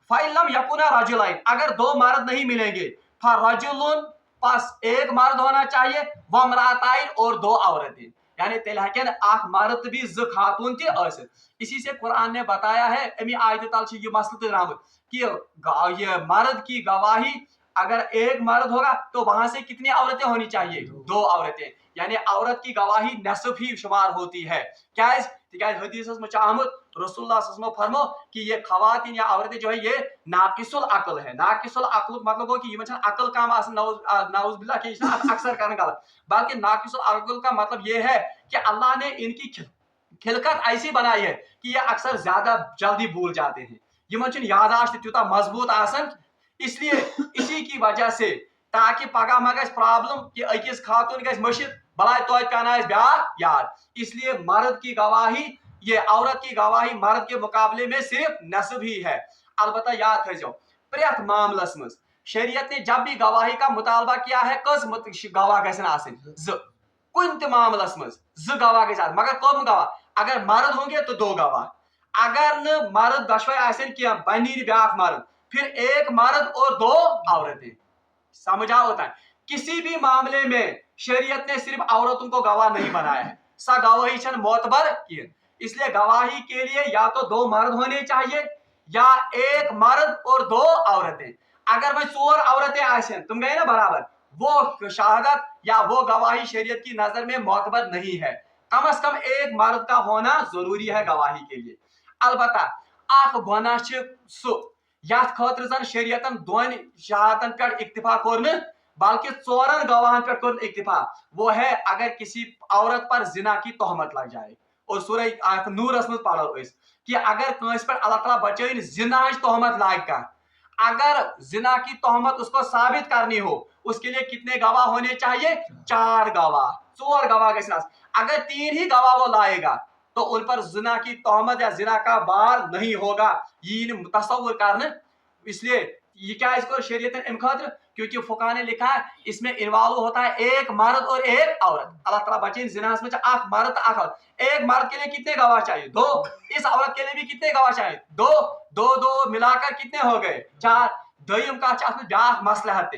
S1: फइल्लम यकुना रजुलैन, अगर 2 मर्द नहीं मिलेंगे, फरजुलुन, पास एक मर्द होना चाहिए, वमराताइन, और 2 औरतें। यानी तेल हकन आख मर्द भी 2 खातून ते। इसी से कुरान ने बताया है, अमी आयत तल ये मसल रामत कि ये मर्द की गवाही अगर एक मर्द होगा तो वहां से कितनी औरतें होनी चाहिए? 2 औरतें। यानी औरत की गवाही नसफ ही शुमार होती है। क्या हदीस में आमद रसूलुल्लाह सल्लल्लाहु अलैहि वसल्लम फरमो कि ये खवातीन या औरतें जो है ये नाकिसुल अक्ल है। नाकिसुल अक्ल मतलब हो कि ये अक्ल काम नाउज बिल्लाह के अक्सर करने गलत, बल्कि नाकिसुल अक्ल का मतलब ये है कि अल्लाह ने इनकी खिलकत ऐसी बनाई है कि ये अक्सर ज्यादा जल्दी भूल जाते हैं, ये यादाश्त त्यूता मजबूत आसन। इसलिए इसी की वजह से, ताकि पगह मा गژھِ प्रॉब्लम कि अकिस खातून गژھِ मशिद भला तो पेन ब्या याद, इसलिए मर्द की गवाही, ये औरत की गवाही मर्द के मुकाबले में सिर्फ नस्ब ही है। अलबत्ता याद थो प्रेथ मामलस मज शरीयत ने जब भी गवाही का मुतालबा किया है, कस गवाह गژھن आसन 2, कुन ते मामलस मज 2 गवाह गژھِ, मगर कम गवाह? अगर मर्द होंगे तो 2 गवाह, अगर न मर्द दशवे आसन किया बनी ब्याक मर्द, फिर एक मर्द और 2 औरतें। समझा होता है, किसी भी मामले में शरीयत ने सिर्फ औरतों को गवाह नहीं बनाया है, सा गवाही छन मोतबर की। इसलिए गवाही के लिए या तो 2 मर्द होने चाहिए या एक मर्द और 2 औरतें। अगर वह 4 औरतें आसन, तुम गए ना बराबर, वो शहादत या वो गवाही शरीयत की नजर में मोतबर नहीं है। कम से कम एक मर्द का होना जरूरी है गवाही के लिए। अलबत्ता अख गुनाह सु यथ खतर जन शरीयतन 2 शहादतन पे इक्तिफा कोर न, बल्कि 4 गवाहन पे कोर इक्तिफा। वो है अगर किसी औरत पर जिना की तोहमत लग जाए, और सूरह नूरस में पढ़ो कि अगर कंस पर अल्लाह ताला बचाइन जिना तोहमत लाग का, अगर जिना की तोहमत उसको साबित करनी हो, उसके लिए कितने गवाह होने चाहिए? 4 गवाह, 4 गवाह के साथ। अगर 3 ही गवाह वो लाएगा तो उन पर जिना की तोहमत या जिना का बार नहीं होगा, ये तस्वुर करने। इसलिए ये क्या इसको शरीयत अम खातिर, क्योंकि फुका ने लिखा है इसमें इन्वॉल्व होता है एक मर्द और एक औरत। अल्लाह ताला बचे जिनास में आख मर्द आख औरत, एक मर्द के लिए कितने गवाह चाहिए? 2। इस औरत के लिए भी कितने गवाह चाहिए? 2। 2 2 मिलाकर कितने हो गए? 4। दोयम कत ब्या मसलहत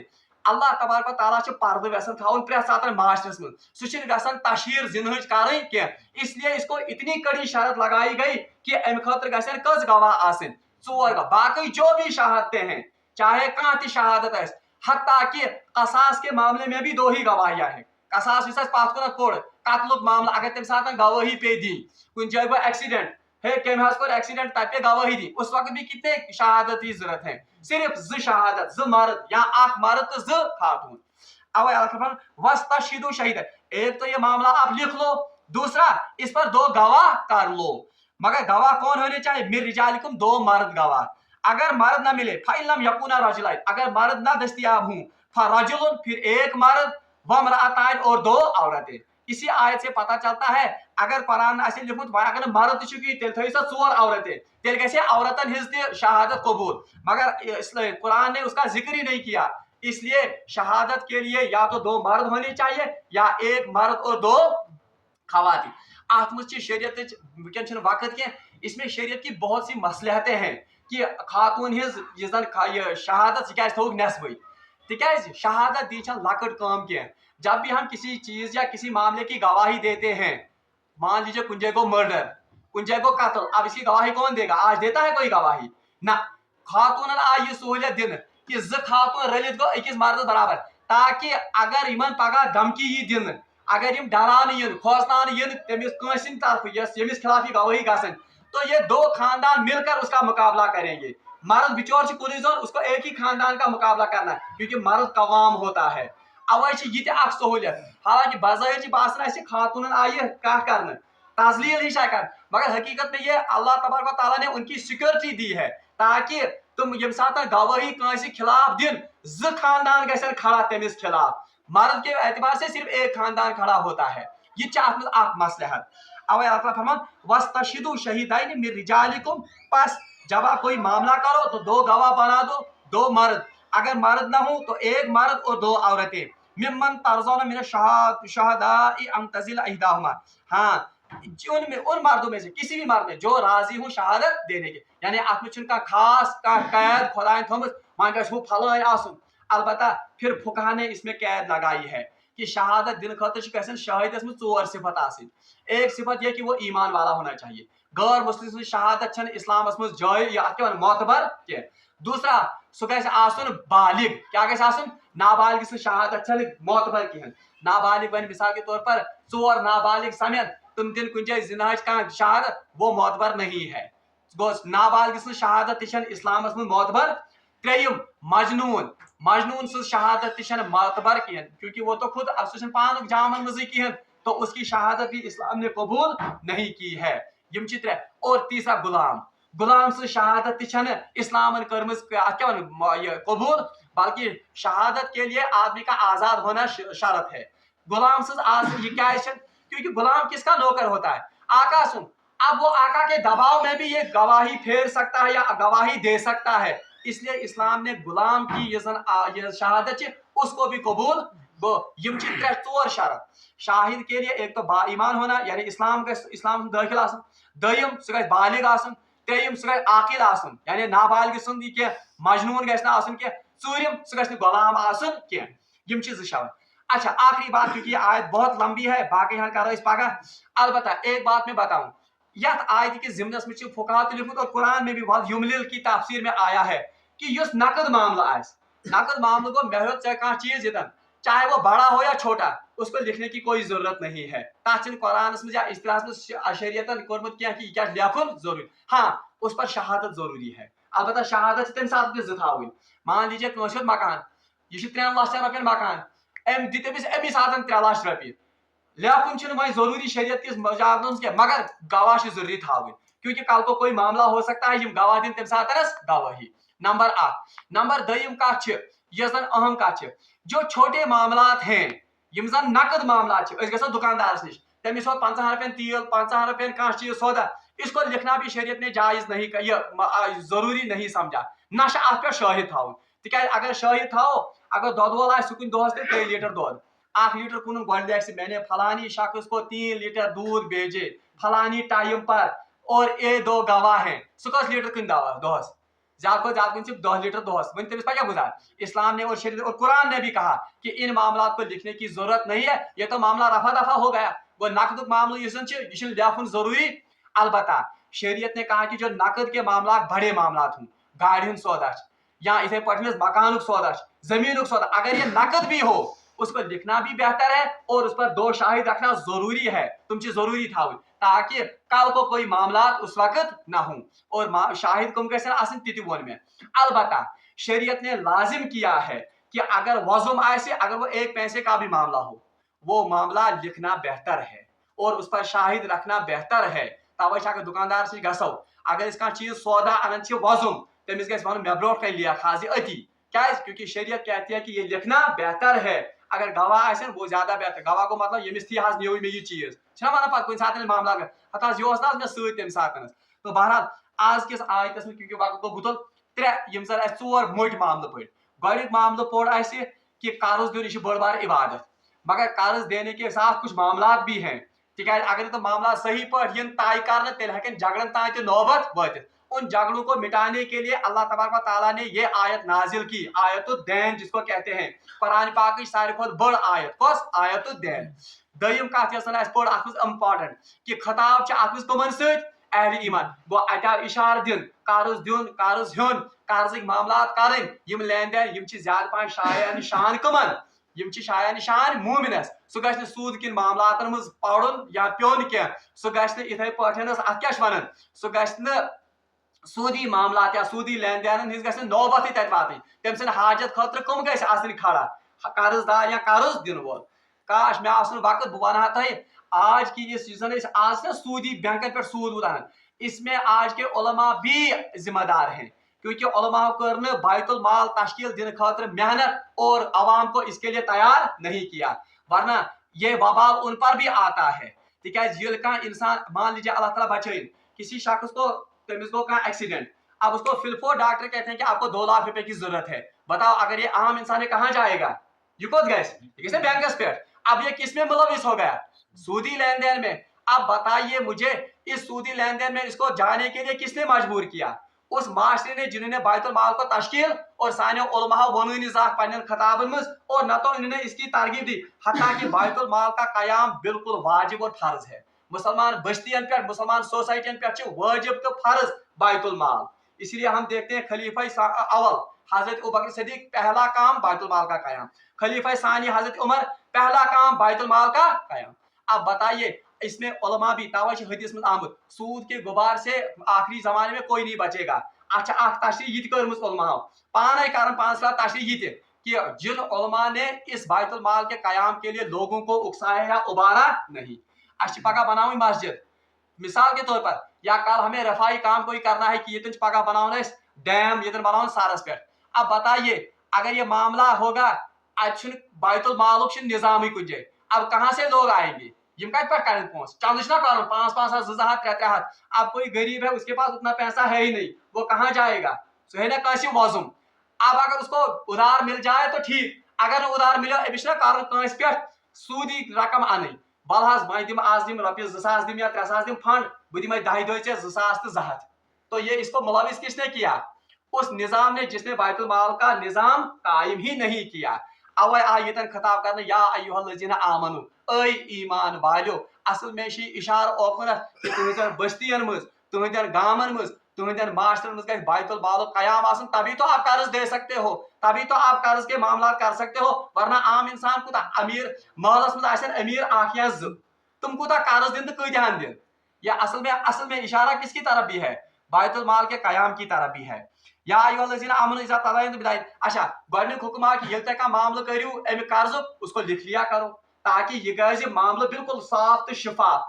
S1: अल्लाह तबारक तआला पर्द वेसन थवन प्रे सात माशरस में, सह वेसन तशहीर जिनहज करें कह, इसलिए इसको इतनी कड़ी शरत लगाई गई कि अम खतर गसन कस गवाह आसन? 4 गवाह। बाकी जो भी शहादतें हैं, चाहे कहाँ ती शहादत है, हत्ता कि कसास के मामले में भी 2 ही गवाहियां हैं। कसास पत कुन पोड़ कत्लुक मामला, अगर तम सात गवाही पे दी, कुछ जगह गो एक्सीडेंट है, कम को एक्सीडेंट तब पे गवाही दी, उस वक्त भी कितने शहादत की जरूरत है? सिर्फ 2 शहादत, 2 मर्द या 1 मर्द तो 2 खातून। अवे वस्तशहिदू शहीद, एक तो ये मामला आप लिख लो, दूसरा इस पर 2 गवाह कर लो। मगर गवाह कौन होने चाहिए? मिर रिजालिकुम, 2 मर्द गवाह। अगर मर्द ना मिले, फाइलम यकुना रजुलाइन, अगर मर्द ना दस्तयाब हूं, फरजुलुन, फिर 1 मर्द, वमरातान, और 2 औरतें। इसी आयत से पता चलता है अगर कुरान ऐसे लिखुत अगर मर्द चुकी तेल थी 4 औरतें, तेल कैसे औरतन हिज शहादत कबूल, मगर कुरान ने उसका जिक्र ही नहीं किया। इसलिए शहादत के लिए या तो 2 मर्द होने चाहिए या 1 मर्द और 2 खवातीन। अत मज शरीयत वह वक्त क्या, इसमें शरीयत की बहुत सी मसलहतें हैं कि खातून हिज शहादत क्या थोक नस्बी, तिकाज शहादत दी लकट काम कह। जब भी हम किसी चीज या किसी मामले की गवाही देते हैं, मान लीजिए कुछ जगह मर्डर, कुछ जगह कत्ल, अब इसकी गवाही कौन देगा? आज देता है कोई गवाही? ना। खातून आई यह सहूलियत दिन कि 2 खातून रलित गो अकिस मर्द बराबर, ताकि अगर इन पगह धमकी यी दिन, अगर इन डरान इन खोसनान इन तमिस तरफ यमिस खिलाफ गवाही गसन, तो ये 2 खानदान मिलकर उसका मुकाबला करेंगे। मर्द बिचौर कुल जोन, उसको एक ही खानदान का मुकाबला करना है, क्योंकि मर्द कवाम होता है। अवे यह सहूलियत, हालांकि बजाय बासान खातून आई कह कर तजलील ही कर, मगर हकीकत में ये अल्लाह तबारक तआला ने उनकी सिक्योरिटी दी है, ताकि तुम यम सात गवाही कंसी खिलाफ दिन 2 खानदान गसन खड़ा तमिस खिलाफ। मर्द के एतबार से सिर्फ 1 खानदान खड़ा होता है। यह मसलहत। अवे अल्लाह फरमान वस्तशहिदू शहीदैन मिन रिजालिकुम, बस जब आप कोई मामला करो तो 2 गवाह बना दो, 2 मर्द, अगर मर्द ना हो तो 1 मर्द और 2 औरतें। मिम्मन तर्ज़ौन मिन शुहदाई अन तज़िल इहदाहुमा, हाँ उन मर्दों में से किसी भी मर्द में जो राजी हूँ शहादत देने के, यानी आप में का खास का कैद खुदा थोमस मान गो फलान आसुन। अलबत्ता फिर फुकहा ने इसमें कैद लगाई है कि शहादत दिन खतर शहादत में 4 सिफत आसिन। एक सिफत यह कि वो ईमान वाला होना चाहिए, गैर मुस्लिम शहादत इस्लाम मज जाय या मोतबर के। दूसरा सह आसुन बालिग, क्या गैस आसुन? नाबालिग से शहादत मोतबर कहें। नाबालिग बन मिसाल के तौर पर 4 नाबालिग समेत तुम दिन कुछ जिनाज का शहादत, वो मोतबर नहीं है। नाबालिग शहादत इस्लाम में मोतबर। 3 मजनून, मजनून से शहादत मोतबर कहें, क्योंकि वो तो खुद पान जामन मज कहें, तो उसकी शहादत भी इस्लाम ने कबूल नहीं की है। यम 3। और तीसरा गुलाम, गुलाम से शहादत इस्लाम कर्म कबूल, बल्कि शहादत के लिए आदमी का आजाद होना शर्त है। गुलाम से ये क्या है? क्योंकि गुलाम किसका नौकर होता है? आका सुन। अब वो आका के दबाव में भी ये गवाही फेर सकता है या गवाही दे सकता है, इसलिए इस्लाम ने गुलाम की ये शहादत उसको भी कबूल। यम 4 शरत शाहिद के लिए। एक तो बाईमान होना, यानी इस्लाम दाखिल आसन। दोयम सह बालिग आसन। 3 सह आकिल आसन, यानी नाबालिग सुन के मजनून गसन आसन के। 4 सह गसन गुलाम आसन के। यम 2 शरत। अच्छा, आखिरी बात, क्योंकि ये आयत बहुत लंबी है, बाकी हम करो इस पगह। अलबत्ता एक बात मैं बताऊं, यह आयत के जिम्मस में फुकहा लिखुत और कुरान में भी बहुत युमलिल की तफसीर में आया है कि युस नकद मामला आस, नकद मामले को महत चाहे चीज इतन, चाहे वो बड़ा हो या छोटा, उसको लिखने की कोई जरूरत नहीं है। तथ कुरान में या इस्तिलाह में शरीयतन कोरमुत क्या लिखुन जरूरी। हाँ, उस पर शहादत जरूरी है। अलबत्ता शहादत तम सात थी। मान लीजिए कंस मकान, यह 3 लाख रुपये मकान, अम दित अमी सात 3 लाख रुपये, लेखुन वह जरूरी शरीयत किस मजाबन के, मगर गवाह जरूरी थावन, क्योंकि कल को कोई मामला हो सकता है, गवाह दिन तम सात गवाही। नंबर 1। नंबर 2 कत अहम कत, जो छोटे मामलात हैं, यम जन नकद मामलात गो दुकानदार नश, तमिस हो 50 रुपये तेल, 50 रुपये कह चीज सौदा, इसको लिखना भी शरीयत ने जायज नहीं, जरूरी नहीं समझा, ना अत पे शाहिद थावन। تکیاز اگر شاہد تھاو اگر دود وول آسہِ سُہ کُنہِ دۄہس تیٚلہِ 3 لیٖٹر دۄد 1 لیٖٹر کُنُن گۄڈٕ لیکھِ میں نے فلانی شخص کو 3 لیٹر دودھ بھیجے فلانی ٹائم پر اور یہ 2 گواہ ہیں سُہ کٔژ لیٹر کٕنہِ دۄہس زیادہ کو زیادہ کن 10 لیٹر دۄہس وۄنۍ تٔمِس کیا گزار اسلام نے اور شریعت اور قرآن نے بھی کہا کہ ان معاملات کو لکھنے کی ضرورت نہیں ہے یہ تو معاملہ رفع دفع ہو گیا وہ نقد معاملہ یہ لکھن ضروری البتہ شریعت نے کہا کہ جو نقد کے معاملات بڑے معاملات ہوں گاڑی ہند سودا یا اتھے پٹھنس مکان سودا زمین سودا اگر یہ نقد بھی ہو اس کو لکھنا بھی بہتر ہے اور اس پر 2 شاہد رکھنا ضروری ہے تم ضروری تھا تاکہ کل کو کوئی معاملات اس وقت نہ ہوں اور شاہد کم گھن آسن تہ ون میں البتہ شریعت نے لازم کیا ہے کہ اگر وضم آئے اگر وہ 1 پیسے کا بھی معاملہ ہو وہ معاملہ لکھنا بہتر ہے اور اس پر شاہد رکھنا بہتر ہے توے اگر دکاندار سے گھو اگر اس کھانا چیز سودا انان وضم تمس گھس ون مے برو کن لیکھ حاض اتی کیونکہ شریعت کہتی ہے کہ یہ لکھنا بہتر ہے اگر گواہ آسن وہ زیادہ بہتر گواہ کو مطلب یمس تھی نیو میں یہ چیز ونان پہ کن سات معاملہ ہتہ یہ مے سی تمہ سات تو بہرحال آز کس آیتس میں کیونکہ وقت کو گتل 3 یم زن 4 موٹ معاملہ پڑ گۄڈنیُک معاملہ پوٚر اسہِ کہ قرض دیُن یہ بڑ بار عبادت مگر قرض دینے کے ساتھ کچھ معاملات بھی ہیں تکیاز اگر تو معاملات صحیح پٲٹھۍ ین طے کرنے تیل ہیکن جھگڑن تان تہ نوبت وٲتِتھ ان جھگڑوں کو مٹانے کے لیے اللہ تبارک و تعالیٰ نے یہ آیت نازل کی آیت الدین جس کو کہتے ہیں قرآن پاک ساروی کھۄتہٕ بڑ آیت کس آیت الدین دوٚیِم کتھ یۄس اسہِ پٔر اتھ منٛز امپارٹنٹ کہ خطاب چھُ اتھ منٛز کمن سۭتۍ اہل ایمان گو اتہ آو اشارٕ دن قرض دیُن قرض ہیوٚن قرضٕکۍ معاملات کرٕنۍ یم لین دین یم چھِ زیادٕ پہن شایع نشان کمن یم چھِ شایع نشان مومنس سُہ گژھِ نہٕ سوٗد کٮ۪ن معاملاتن منٛز پرُن یا پیوٚن کینٛہہ سُہ گژھِ نہٕ یِتھے پٲٹھۍ اتھ کیاہ چھِ ونان سُہ گژھِ نہٕ سودی معاملات یا سودی لین دینن ہٕنٛز گژھِ نہٕ نوبتٕے تتہِ واتٕنۍ تٔمۍ سٕنٛدِ حاجت خٲطرٕ کم گژھِ آسٕنۍ کھڑا قرض دار یا قرض دن وول کاش مےٚ آسُن وقت بہٕ ونہا تۄہہِ آج کی یُس زن أسۍ آز نا سودی بینکن پٮ۪ٹھ سود وود انان اس میں آج کے علماء بھی ذمہ دار ہیں کیونکہ علماء کر بیت المال تشکیل دینے خاطر محنت اور عوام کو اس کے لیے تیار نہیں کیا ورنہ یہ وبال ان پر بھی آتا ہے تکیاز ییٚلہِ کانٛہہ انسان مان لیجیے اللہ تعالیٰ بچائیں کسی شخص کو تمس گو کہاں ایکسیڈنٹ اب اس کو فلفو ڈاکٹر کہتے ہیں کہ آپ کو 2 لاکھ روپے کی ضرورت ہے بتاؤ اگر یہ عام انسان ہے کہاں جائے گا یہ کت گھس بینکس پہ اب یہ کس میں ملوث ہو گیا سودی لین دین میں اب بتائیے مجھے اس سودی لین دین میں اس کو جانے کے لیے کس نے مجبور کیا اس معاشرے نے جنہوں نے بیت المال کو تشکیل اور سانو علماء ونونی زاک پنن خطابن مز اور نہ تو انہوں نے اس کی ترغیب دی حتیٰ کہ بیت المال کا قیام بالکل واجب اور فرض ہے مسلمان بستین پہ مسلمان سوسائٹین پہ واجب تو فرض بیت المال اس لیے ہم دیکھتے ہیں خلیفہ اول حضرت ابوبکر صدیق پہلا کام بیت المال کا قیام خلیفہ ثانی حضرت عمر پہلا کام بیت المال کا قیام اب بتائیے اس میں علماء بھی توجہ حدیث میں آمد سود کے غبار سے آخری زمانے میں کوئی نہیں بچے گا اچھا اخ تشریح یہ کرمز علماء پانے کرن پانچ سال تشریح یہ کہ جن علماء نے اس بیت المال کے قیام کے لیے لوگوں کو اکسایا یا ابارا نہیں اچھا پگہ بناؤ مسجد مثال کے طور پر یا کل ہمیں رفائی کام کوئی کرنا ہے کہ یہ پگہ بناؤ ڈیم یہ بناؤ سارس پہ اب بتائیے اگر یہ معاملہ ہوگا اتھ بیت المالک نظام کن جائے اب کہاں سے لوگ آئیں گے یم کت پہ کریں پونس چند نہ کرن 5 ہاتھ 2 ہاتھ 3 ہاتھ اب کوئی غریب ہے اس کے پاس اتنا پیسہ ہے ہی نہیں وہ کہاں جائے گا سو ہے نا کانسی وضم اب اگر اس کو ادھار مل جائے تو ٹھیک اگر نہ ادھار ملو امس نہ کرن کانس پہ سودی رقم ان بل حظ وی دم آز دم رۄپیس 2000 دم یا 3000 دم فنڈ بہ دمے 10 دۄہ ژےٚ 2000 تہٕ 200 تو یہ اس کو ملوث کس نے کیا اس نظام نے جس نے بیت المال کا نظام قائم ہی نہیں کیا اوے آ یتن خطاب کرنے یا ایھا الذین آمنو اے ایمان والو اصل میں اشارہ اوکن کہ تہذین بستین مز تہذین گامن مز تہذین معاشرن مز گژھِ بیت المال قیام آسن تبھی تو آپ قرض دے سکتے ہو تبھی تو آپ قرض کے معاملات کر سکتے ہو ورنہ عام انسان کوتا امیر محلس مز آسن امیر اکھ یا زٕ تم کوتا قرض دن تو کۭتیاہن دن یا اصل میں اشارہ کس کی طرف بھی ہے بیت المال کے قیام کی طرف بھی ہے یا ایھا الذین آمنوا اذا تداینتم بدین اچھا گۄڈنیُک حکم آ کہ ییٚلہِ تۄہہِ کانٛہہ معاملہٕ کٔرِو امہِ قرضُک اس کو لکھ لیا کرو تاکہ یہ گژھِ معاملہ بالکل صاف تو شفاف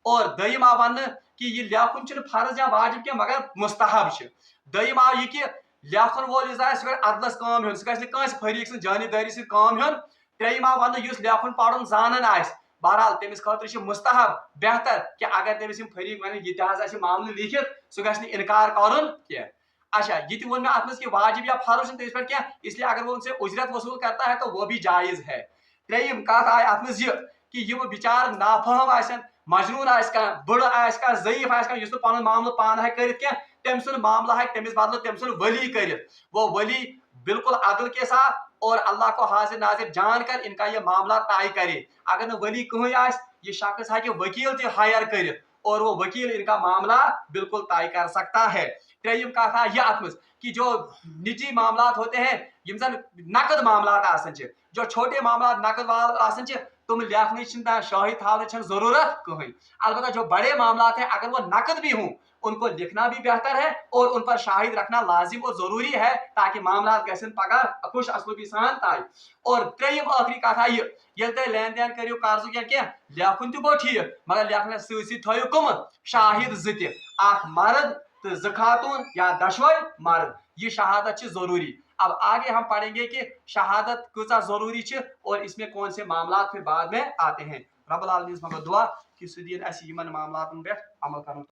S1: اور دوٚیِم آو وننہٕ کہ یہ لیکھُن چھُنہٕ فرض یا واجب کینٛہہ مگر مستحب چھُ دوٚیِم آو یہ کہ لیکھُن وول یُس آسہِ سُہ گژھِ عدلس کٲم ہیوٚن سُہ گژھِ نہٕ کٲنٛسہِ فریٖق سٕنٛز جانبدٲری سۭتۍ کٲم ہیوٚن ترٛیٚیِم آو وننہٕ یُس لیکھُن پرُن زانان آسہِ بہرحال تٔمِس خٲطرٕ چھُ مستحب بہتر کہ اگر تٔمِس یِم فریٖق ونن یہِ تہِ حظ آسہِ معاملہٕ لیکھِتھ سُہ گژھِ نہٕ انکار کرُن کینٛہہ अच्छा ये वो मैं अत कि वाजिब या फर्ज तस पे क्या, इसलिए अगर वो उनसे उजरत वसूल करता है तो वो भी जायज़ है। त्रेयम कत आय अत कि यम बिचार नाफहम आसन, मजनून बड़ ज़यीफ पन मामल पान है कर तम सुन मामला है तमिस बदल तम सुन वली कर, वो वली बिल्कुल अदल के साथ और अल्लाह को हाजिर नाजिर जान कर इनका ये मामला तय करे। अगर न वली कहीं आ, ये शख्स है कि वकील ते हायर कर और वो वकील इनका मामला बिल्कुल तय कर सकता है। त्रेयम कथ आ यह अत कि जो निजी मामला होते हैं, यम जन नकद मामला आसन, जो छोटे मामला नकद वाल आसन तुम लिखने शाही थाने जरूरत कहीं। अलबत्ता जो बड़े मामला हैं अगर वो नकद भी हों उनको लिखना भी बेहतर है और उन पर शाहिद रखना लाजिम और जरूरी है ताकि मामला गसन पगह खुश असलूबी सान तय। और त्रेयम आखिरी कथा ये तुम लेन देन करो कर्ज या क्या लेखन तो गो ठीक, मगर लेखन थो कम शाहिद ज मर्द तो ज खातून या दशवई मर्द, ये शहादत जरूरी। अब आगे हम पढ़ेंगे कि शहादत कितना जरूरी है और इसमें कौन से मामला फिर बाद में आते हैं। रब्बुल आलमीन मगर दुआ कि सुदीन अस यमन मामलातन पे अमल कर।